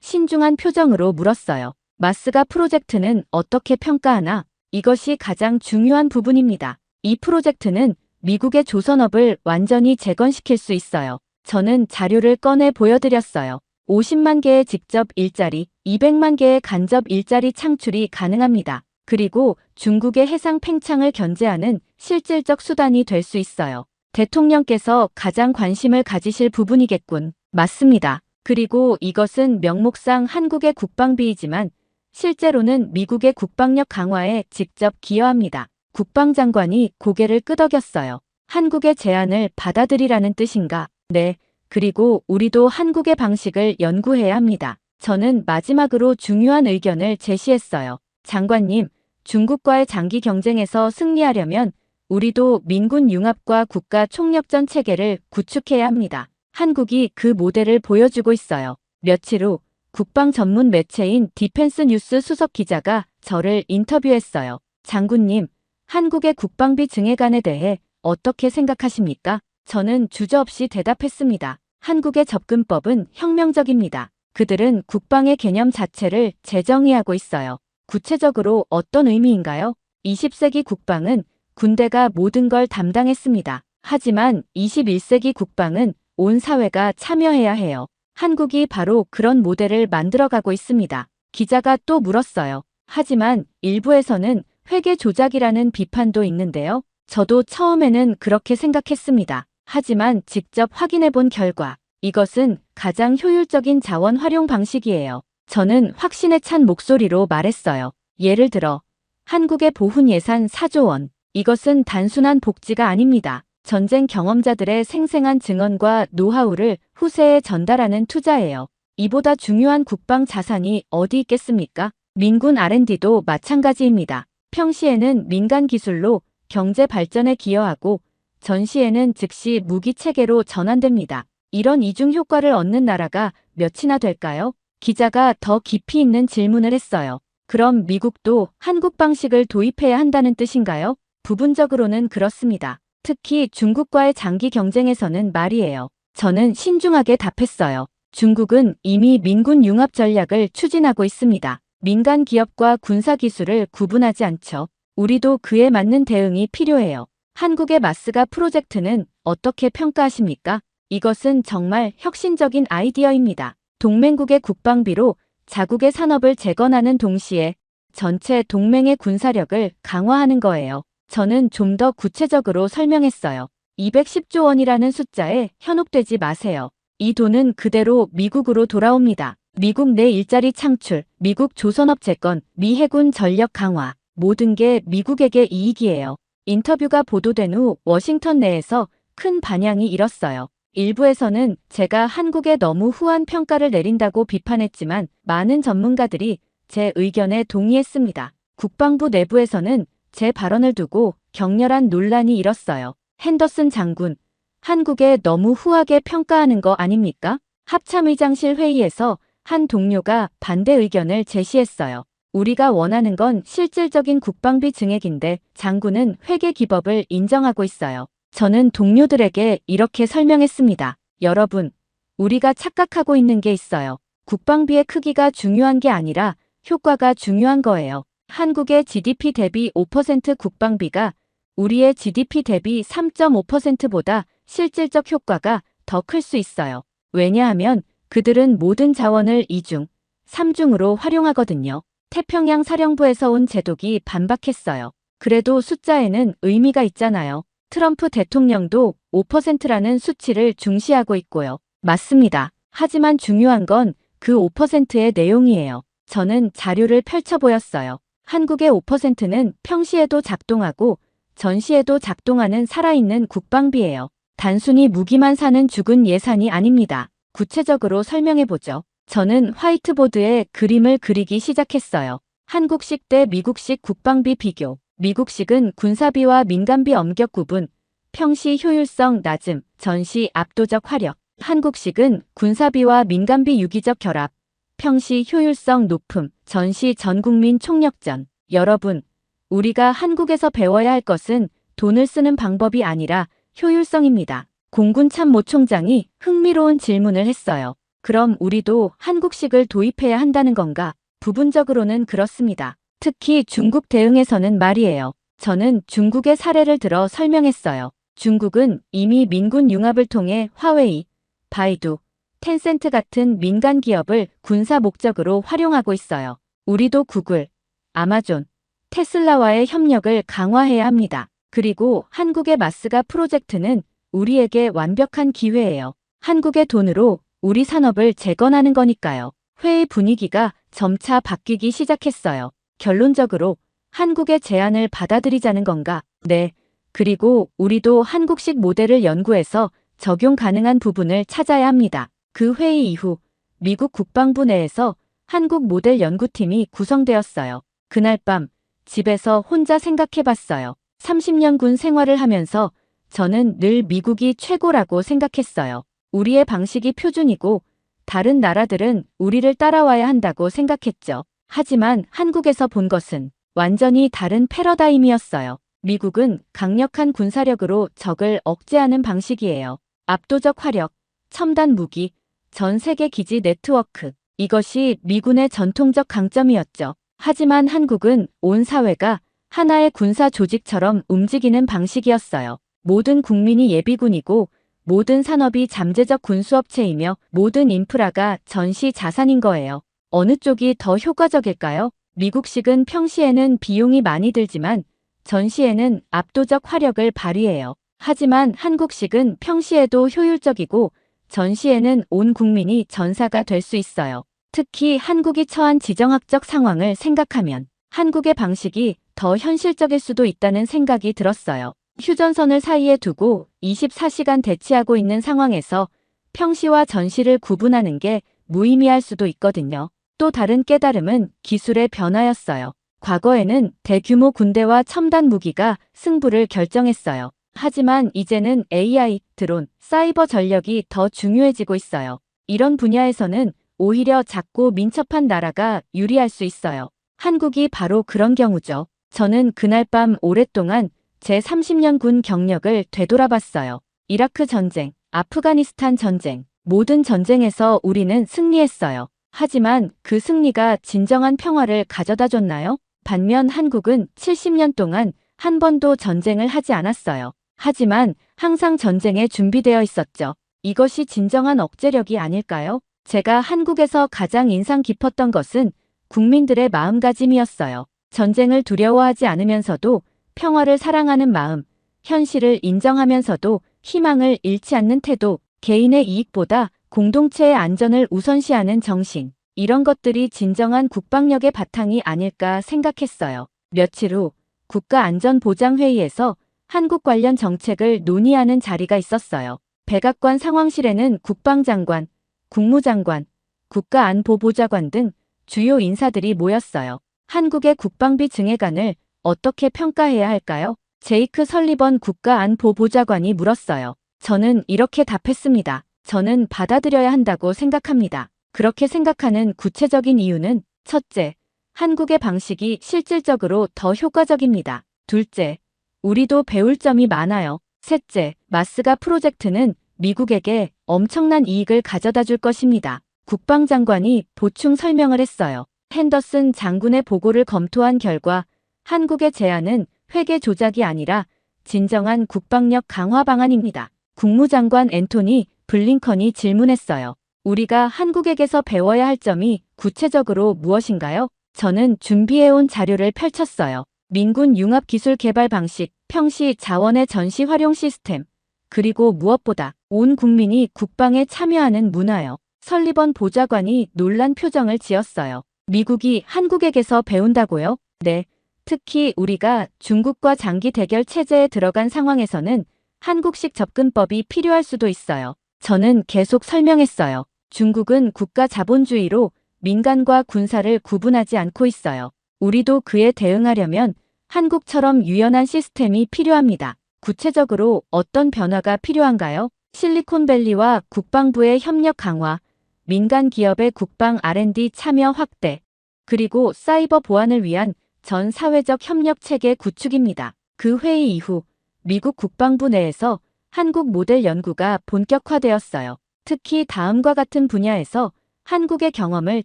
신중한 표정으로 물었어요. 마스가 프로젝트는 어떻게 평가하나? 이것이 가장 중요한 부분입니다. 이 프로젝트는 미국의 조선업을 완전히 재건시킬 수 있어요. 저는 자료를 꺼내 보여드렸어요. 50만 개의 직접 일자리, 200만 개의 간접 일자리 창출이 가능합니다. 그리고 중국의 해상 팽창을 견제하는 실질적 수단이 될 수 있어요. 대통령께서 가장 관심을 가지실 부분이겠군. 맞습니다. 그리고 이것은 명목상 한국의 국방비이지만 실제로는 미국의 국방력 강화에 직접 기여합니다. 국방장관이 고개를 끄덕였어요. 한국의 제안을 받아들이라는 뜻인가? 네. 그리고 우리도 한국의 방식을 연구해야 합니다. 저는 마지막으로 중요한 의견을 제시했어요. 장관님, 중국과의 장기 경쟁에서 승리하려면 우리도 민군 융합과 국가 총력전 체계를 구축해야 합니다. 한국이 그 모델을 보여주고 있어요. 며칠 후 국방 전문 매체인 디펜스 뉴스 수석 기자가 저를 인터뷰했어요. 장군님, 한국의 국방비 증액안에 대해 어떻게 생각하십니까? 저는 주저없이 대답했습니다. 한국의 접근법은 혁명적입니다. 그들은 국방의 개념 자체를 재정의하고 있어요. 구체적으로 어떤 의미인가요? 20세기 국방은 군대가 모든 걸 담당했습니다. 하지만 21세기 국방은 온 사회가 참여해야 해요. 한국이 바로 그런 모델을 만들어가고 있습니다. 기자가 또 물었어요. 하지만 일부에서는 회계 조작이라는 비판도 있는데요. 저도 처음에는 그렇게 생각했습니다. 하지만 직접 확인해 본 결과 이것은 가장 효율적인 자원 활용 방식이에요. 저는 확신에 찬 목소리로 말했어요. 예를 들어 한국의 보훈 예산 4조 원. 이것은 단순한 복지가 아닙니다. 전쟁 경험자들의 생생한 증언과 노하우를 후세에 전달하는 투자예요. 이보다 중요한 국방 자산이 어디 있겠습니까? 민군 R&D도 마찬가지입니다. 평시에는 민간 기술로 경제 발전에 기여하고 전시에는 즉시 무기 체계로 전환됩니다. 이런 이중 효과를 얻는 나라가 몇이나 될까요? 기자가 더 깊이 있는 질문을 했어요. 그럼 미국도 한국 방식을 도입해야 한다는 뜻인가요? 부분적으로는 그렇습니다. 특히 중국과의 장기 경쟁에서는 말이에요. 저는 신중하게 답했어요. 중국은 이미 민군 융합 전략을 추진하고 있습니다. 민간 기업과 군사 기술을 구분하지 않죠. 우리도 그에 맞는 대응이 필요해요. 한국의 마스가 프로젝트는 어떻게 평가하십니까? 이것은 정말 혁신적인 아이디어입니다. 동맹국의 국방비로 자국의 산업을 재건하는 동시에 전체 동맹의 군사력을 강화하는 거예요. 저는 좀 더 구체적으로 설명했어요. 210조 원이라는 숫자에 현혹되지 마세요. 이 돈은 그대로 미국으로 돌아옵니다. 미국 내 일자리 창출, 미국 조선업 재건, 미 해군 전력 강화, 모든 게 미국에게 이익이에요. 인터뷰가 보도된 후 워싱턴 내에서 큰 반향이 일었어요. 일부에서는 제가 한국에 너무 후한 평가를 내린다고 비판했지만 많은 전문가들이 제 의견에 동의했습니다. 국방부 내부에서는 제 발언을 두고 격렬한 논란이 일었어요. 핸더슨 장군, 한국에 너무 후하게 평가하는 거 아닙니까? 합참의장실 회의에서 한 동료가 반대 의견을 제시했어요. 우리가 원하는 건 실질적인 국방비 증액인데 장군은 회계 기법을 인정하고 있어요. 저는 동료들에게 이렇게 설명했습니다. 여러분, 우리가 착각하고 있는 게 있어요. 국방비의 크기가 중요한 게 아니라 효과가 중요한 거예요. 한국의 GDP 대비 5% 국방비가 우리의 GDP 대비 3.5%보다 실질적 효과가 더 클 수 있어요. 왜냐하면 그들은 모든 자원을 2중, 3중으로 활용하거든요. 태평양 사령부에서 온 제독이 반박했어요. 그래도 숫자에는 의미가 있잖아요. 트럼프 대통령도 5%라는 수치를 중시하고 있고요. 맞습니다. 하지만 중요한 건 그 5%의 내용이에요. 저는 자료를 펼쳐 보였어요. 한국의 5%는 평시에도 작동하고 전시에도 작동하는 살아있는 국방비예요. 단순히 무기만 사는 죽은 예산이 아닙니다. 구체적으로 설명해보죠. 저는 화이트보드에 그림을 그리기 시작했어요. 한국식 대 미국식 국방비 비교. 미국식은 군사비와 민간비 엄격 구분, 평시 효율성 낮음, 전시 압도적 화력. 한국식은 군사비와 민간비 유기적 결합, 평시 효율성 높음, 전시 전국민 총력전. 여러분, 우리가 한국에서 배워야 할 것은 돈을 쓰는 방법이 아니라 효율성입니다. 공군 참모 총장이 흥미로운 질문을 했어요. 그럼 우리도 한국식을 도입해야 한다는 건가? 부분적으로는 그렇습니다. 특히 중국 대응에서는 말이에요. 저는 중국의 사례를 들어 설명했어요. 중국은 이미 민군 융합을 통해 화웨이, 바이두, 텐센트 같은 민간 기업을 군사 목적으로 활용하고 있어요. 우리도 구글, 아마존, 테슬라와의 협력을 강화해야 합니다. 그리고 한국의 마스가 프로젝트는 우리에게 완벽한 기회예요. 한국의 돈으로 우리 산업을 재건하는 거니까요. 회의 분위기가 점차 바뀌기 시작했어요. 결론적으로 한국의 제안을 받아들이자는 건가? 네. 그리고 우리도 한국식 모델을 연구해서 적용 가능한 부분을 찾아야 합니다. 그 회의 이후 미국 국방부 내에서 한국 모델 연구팀이 구성되었어요. 그날 밤 집에서 혼자 생각해봤어요. 30년 군 생활을 하면서 저는 늘 미국이 최고라고 생각했어요. 우리의 방식이 표준이고 다른 나라들은 우리를 따라와야 한다고 생각했죠. 하지만 한국에서 본 것은 완전히 다른 패러다임이었어요. 미국은 강력한 군사력으로 적을 억제하는 방식이에요. 압도적 화력, 첨단 무기, 전 세계 기지 네트워크. 이것이 미군의 전통적 강점이었죠. 하지만 한국은 온 사회가 하나의 군사 조직처럼 움직이는 방식이었어요. 모든 국민이 예비군이고 모든 산업이 잠재적 군수업체이며 모든 인프라가 전시 자산인 거예요. 어느 쪽이 더 효과적일까요? 미국식은 평시에는 비용이 많이 들지만 전시에는 압도적 화력을 발휘해요. 하지만 한국식은 평시에도 효율적이고 전시에는 온 국민이 전사가 될 수 있어요. 특히 한국이 처한 지정학적 상황을 생각하면 한국의 방식이 더 현실적일 수도 있다는 생각이 들었어요. 휴전선을 사이에 두고 24시간 대치하고 있는 상황에서 평시와 전시를 구분하는 게 무의미할 수도 있거든요. 또 다른 깨달음은 기술의 변화였어요. 과거에는 대규모 군대와 첨단 무기가 승부를 결정했어요. 하지만 이제는 AI, 드론, 사이버 전력이 더 중요해지고 있어요. 이런 분야에서는 오히려 작고 민첩한 나라가 유리할 수 있어요. 한국이 바로 그런 경우죠. 저는 그날 밤 오랫동안 제 30년 군 경력을 되돌아봤어요. 이라크 전쟁, 아프가니스탄 전쟁, 모든 전쟁에서 우리는 승리했어요. 하지만 그 승리가 진정한 평화를 가져다 줬나요? 반면 한국은 70년 동안 한 번도 전쟁을 하지 않았어요. 하지만 항상 전쟁에 준비되어 있었죠. 이것이 진정한 억제력이 아닐까요? 제가 한국에서 가장 인상 깊었던 것은 국민들의 마음가짐이었어요. 전쟁을 두려워하지 않으면서도 평화를 사랑하는 마음, 현실을 인정하면서도 희망을 잃지 않는 태도, 개인의 이익보다 공동체의 안전을 우선시하는 정신, 이런 것들이 진정한 국방력의 바탕이 아닐까 생각했어요. 며칠 후 국가안전보장회의에서 한국 관련 정책을 논의하는 자리가 있었어요. 백악관 상황실에는 국방장관, 국무장관, 국가안보보좌관 등 주요 인사들이 모였어요. 한국의 국방비 증액안을 어떻게 평가해야 할까요? 제이크 설리번 국가안보보좌관이 물었어요. 저는 이렇게 답했습니다. 저는 받아들여야 한다고 생각합니다. 그렇게 생각하는 구체적인 이유는 첫째, 한국의 방식이 실질적으로 더 효과적입니다. 둘째, 우리도 배울 점이 많아요. 셋째, 마스가 프로젝트는 미국에게 엄청난 이익을 가져다 줄 것입니다. 국방장관이 보충 설명을 했어요. 핸더슨 장군의 보고를 검토한 결과 한국의 제안은 회계 조작이 아니라 진정한 국방력 강화 방안입니다. 국무장관 앤토니 블링컨이 질문했어요. 우리가 한국에게서 배워야 할 점이 구체적으로 무엇인가요? 저는 준비해온 자료를 펼쳤어요. 민군 융합 기술 개발 방식, 평시 자원의 전시 활용 시스템, 그리고 무엇보다 온 국민이 국방에 참여하는 문화요. 설리번 보좌관이 놀란 표정을 지었어요. 미국이 한국에게서 배운다고요? 네. 특히 우리가 중국과 장기 대결 체제에 들어간 상황에서는 한국식 접근법이 필요할 수도 있어요. 저는 계속 설명했어요. 중국은 국가 자본주의로 민간과 군사를 구분하지 않고 있어요. 우리도 그에 대응하려면 한국처럼 유연한 시스템이 필요합니다. 구체적으로 어떤 변화가 필요한가요? 실리콘밸리와 국방부의 협력 강화, 민간 기업의 국방 R&D 참여 확대, 그리고 사이버 보안을 위한 전 사회적 협력 체계 구축입니다. 그 회의 이후 미국 국방부 내에서 한국 모델 연구가 본격화되었어요. 특히 다음과 같은 분야에서 한국의 경험을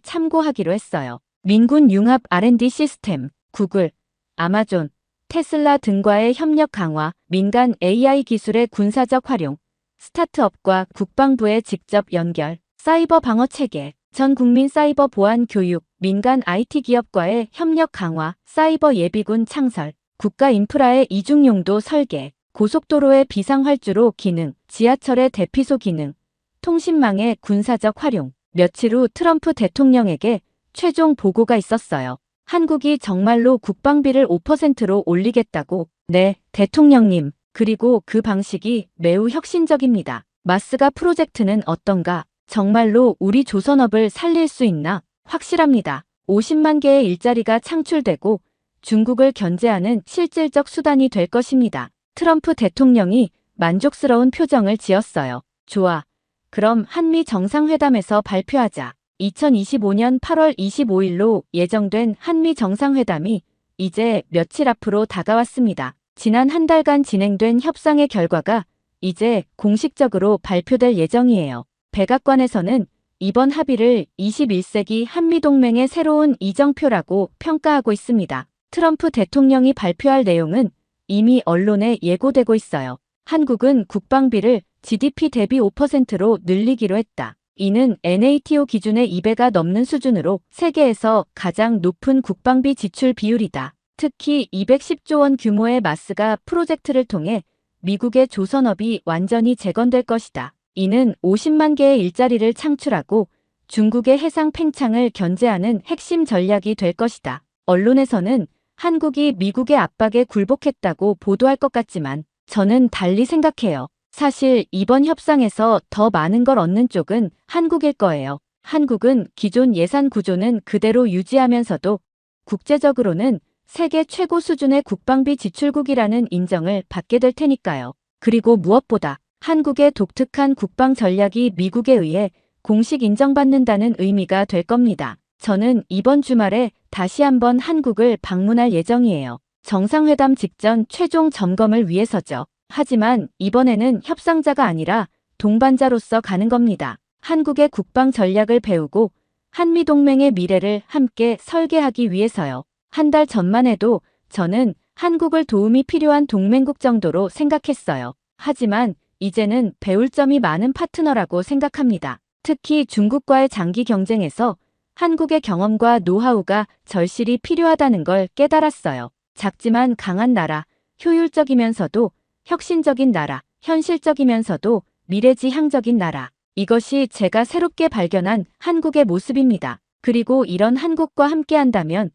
참고하기로 했어요. 민군 융합 R&D 시스템, 구글, 아마존, 테슬라 등과의 협력 강화, 민간 AI 기술의 군사적 활용, 스타트업과 국방부의 직접 연결, 사이버 방어 체계, 전 국민 사이버 보안 교육, 민간 IT 기업과의 협력 강화, 사이버 예비군 창설, 국가 인프라의 이중용도 설계, 고속도로의 비상활주로 기능, 지하철의 대피소 기능, 통신망의 군사적 활용. 며칠 후 트럼프 대통령에게 최종 보고가 있었어요. 한국이 정말로 국방비를 5%로 올리겠다고. 네, 대통령님. 그리고 그 방식이 매우 혁신적입니다. 마스가 프로젝트는 어떤가? 정말로 우리 조선업을 살릴 수 있나? 확실합니다. 50만 개의 일자리가 창출되고 중국을 견제하는 실질적 수단이 될 것입니다. 트럼프 대통령이 만족스러운 표정을 지었어요. 좋아. 그럼 한미 정상회담에서 발표하자. 2025년 8월 25일로 예정된 한미 정상회담이 이제 며칠 앞으로 다가왔습니다. 지난 한 달간 진행된 협상의 결과가 이제 공식적으로 발표될 예정이에요. 백악관에서는 이번 합의를 21세기 한미동맹의 새로운 이정표라고 평가하고 있습니다. 트럼프 대통령이 발표할 내용은 이미 언론에 예고되고 있어요. 한국은 국방비를 GDP 대비 5%로 늘리기로 했다. 이는 NATO 기준의 2배가 넘는 수준으로 세계에서 가장 높은 국방비 지출 비율이다. 특히 210조 원 규모의 마스가 프로젝트를 통해 미국의 조선업이 완전히 재건될 것이다. 이는 50만 개의 일자리를 창출하고 중국의 해상 팽창을 견제하는 핵심 전략이 될 것이다. 언론에서는 한국이 미국의 압박에 굴복했다고 보도할 것 같지만 저는 달리 생각해요. 사실 이번 협상에서 더 많은 걸 얻는 쪽은 한국일 거예요. 한국은 기존 예산 구조는 그대로 유지하면서도 국제적으로는 세계 최고 수준의 국방비 지출국이라는 인정을 받게 될 테니까요. 그리고 무엇보다 한국의 독특한 국방 전략이 미국에 의해 공식 인정받는다는 의미가 될 겁니다. 저는 이번 주말에 다시 한번 한국을 방문할 예정이에요. 정상회담 직전 최종 점검을 위해서죠. 하지만 이번에는 협상자가 아니라 동반자로서 가는 겁니다. 한국의 국방 전략을 배우고 한미동맹의 미래를 함께 설계하기 위해서요. 한 달 전만 해도 저는 한국을 도움이 필요한 동맹국 정도로 생각했어요. 하지만 이제는 배울 점이 많은 파트너라고 생각합니다. 특히 중국과의 장기 경쟁에서 한국의 경험과 노하우가 절실히 필요하다는 걸 깨달았어요. 작지만 강한 나라, 효율적이면서도 혁신적인 나라, 현실적이면서도 미래지향적인 나라. 이것이 제가 새롭게 발견한 한국의 모습입니다. 그리고 이런 한국과 함께한다면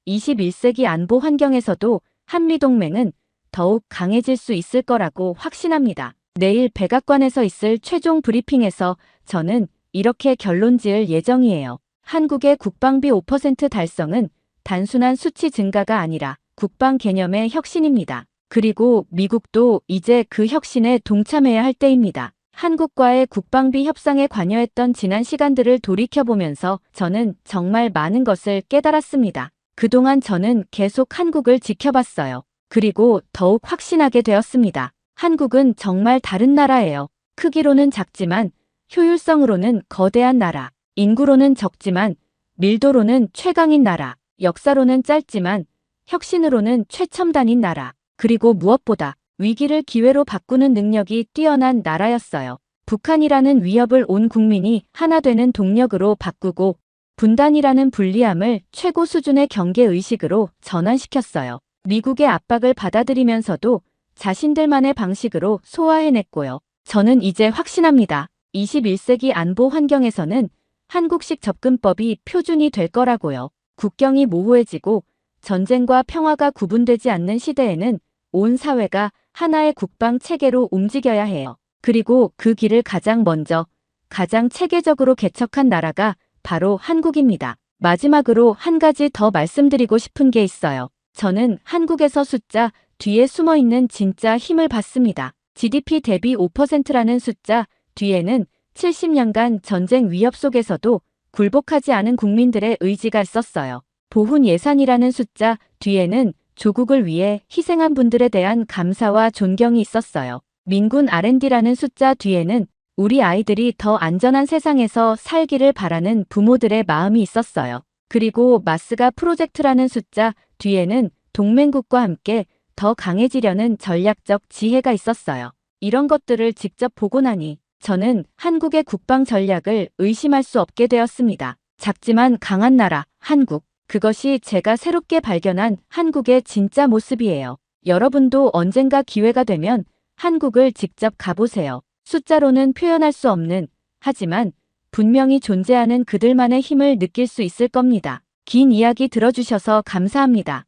21세기 안보 환경에서도 한미동맹은 더욱 강해질 수 있을 거라고 확신합니다. 내일 백악관에서 있을 최종 브리핑에서 저는 이렇게 결론 지을 예정이에요. 한국의 국방비 5% 달성은 단순한 수치 증가가 아니라 국방 개념의 혁신입니다. 그리고 미국도 이제 그 혁신에 동참해야 할 때입니다. 한국과의 국방비 협상에 관여했던 지난 시간들을 돌이켜보면서 저는 정말 많은 것을 깨달았습니다. 그동안 저는 계속 한국을 지켜봤어요. 그리고 더욱 확신하게 되었습니다. 한국은 정말 다른 나라예요. 크기로는 작지만 효율성으로는 거대한 나라, 인구로는 적지만 밀도로는 최강인 나라, 역사로는 짧지만 혁신으로는 최첨단인 나라. 그리고 무엇보다 위기를 기회로 바꾸는 능력이 뛰어난 나라였어요. 북한이라는 위협을 온 국민이 하나 되는 동력으로 바꾸고 분단이라는 불리함을 최고 수준의 경계의식으로 전환시켰어요. 미국의 압박을 받아들이면서도 자신들만의 방식으로 소화해냈고요. 저는 이제 확신합니다. 21세기 안보 환경에서는 한국식 접근법이 표준이 될 거라고요. 국경이 모호해지고 전쟁과 평화가 구분되지 않는 시대에는 온 사회가 하나의 국방 체계로 움직여야 해요. 그리고 그 길을 가장 먼저, 가장 체계적으로 개척한 나라가 바로 한국입니다. 마지막으로 한 가지 더 말씀드리고 싶은 게 있어요. 저는 한국에서 숫자 뒤에 숨어있는 진짜 힘을 봤습니다. GDP 대비 5%라는 숫자 뒤에는 70년간 전쟁 위협 속에서도 굴복하지 않은 국민들의 의지가 있었어요. 보훈 예산이라는 숫자 뒤에는 조국을 위해 희생한 분들에 대한 감사와 존경이 있었어요. 민군 R&D라는 숫자 뒤에는 우리 아이들이 더 안전한 세상에서 살기를 바라는 부모들의 마음이 있었어요. 그리고 마스가 프로젝트라는 숫자 뒤에는 동맹국과 함께 더 강해지려는 전략적 지혜가 있었어요. 이런 것들을 직접 보고 나니 저는 한국의 국방 전략을 의심할 수 없게 되었습니다. 작지만 강한 나라, 한국. 그것이 제가 새롭게 발견한 한국의 진짜 모습이에요. 여러분도 언젠가 기회가 되면 한국을 직접 가보세요. 숫자로는 표현할 수 없는, 하지만 분명히 존재하는 그들만의 힘을 느낄 수 있을 겁니다. 긴 이야기 들어주셔서 감사합니다.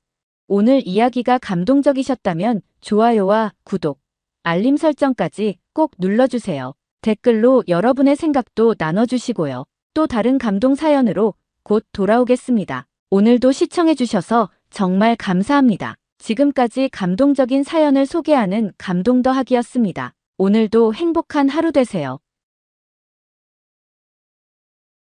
오늘 이야기가 감동적이셨다면 좋아요와 구독, 알림 설정까지 꼭 눌러주세요. 댓글로 여러분의 생각도 나눠주시고요. 또 다른 감동 사연으로 곧 돌아오겠습니다. 오늘도 시청해주셔서 정말 감사합니다. 지금까지 감동적인 사연을 소개하는 감동 더하기였습니다. 오늘도 행복한 하루 되세요.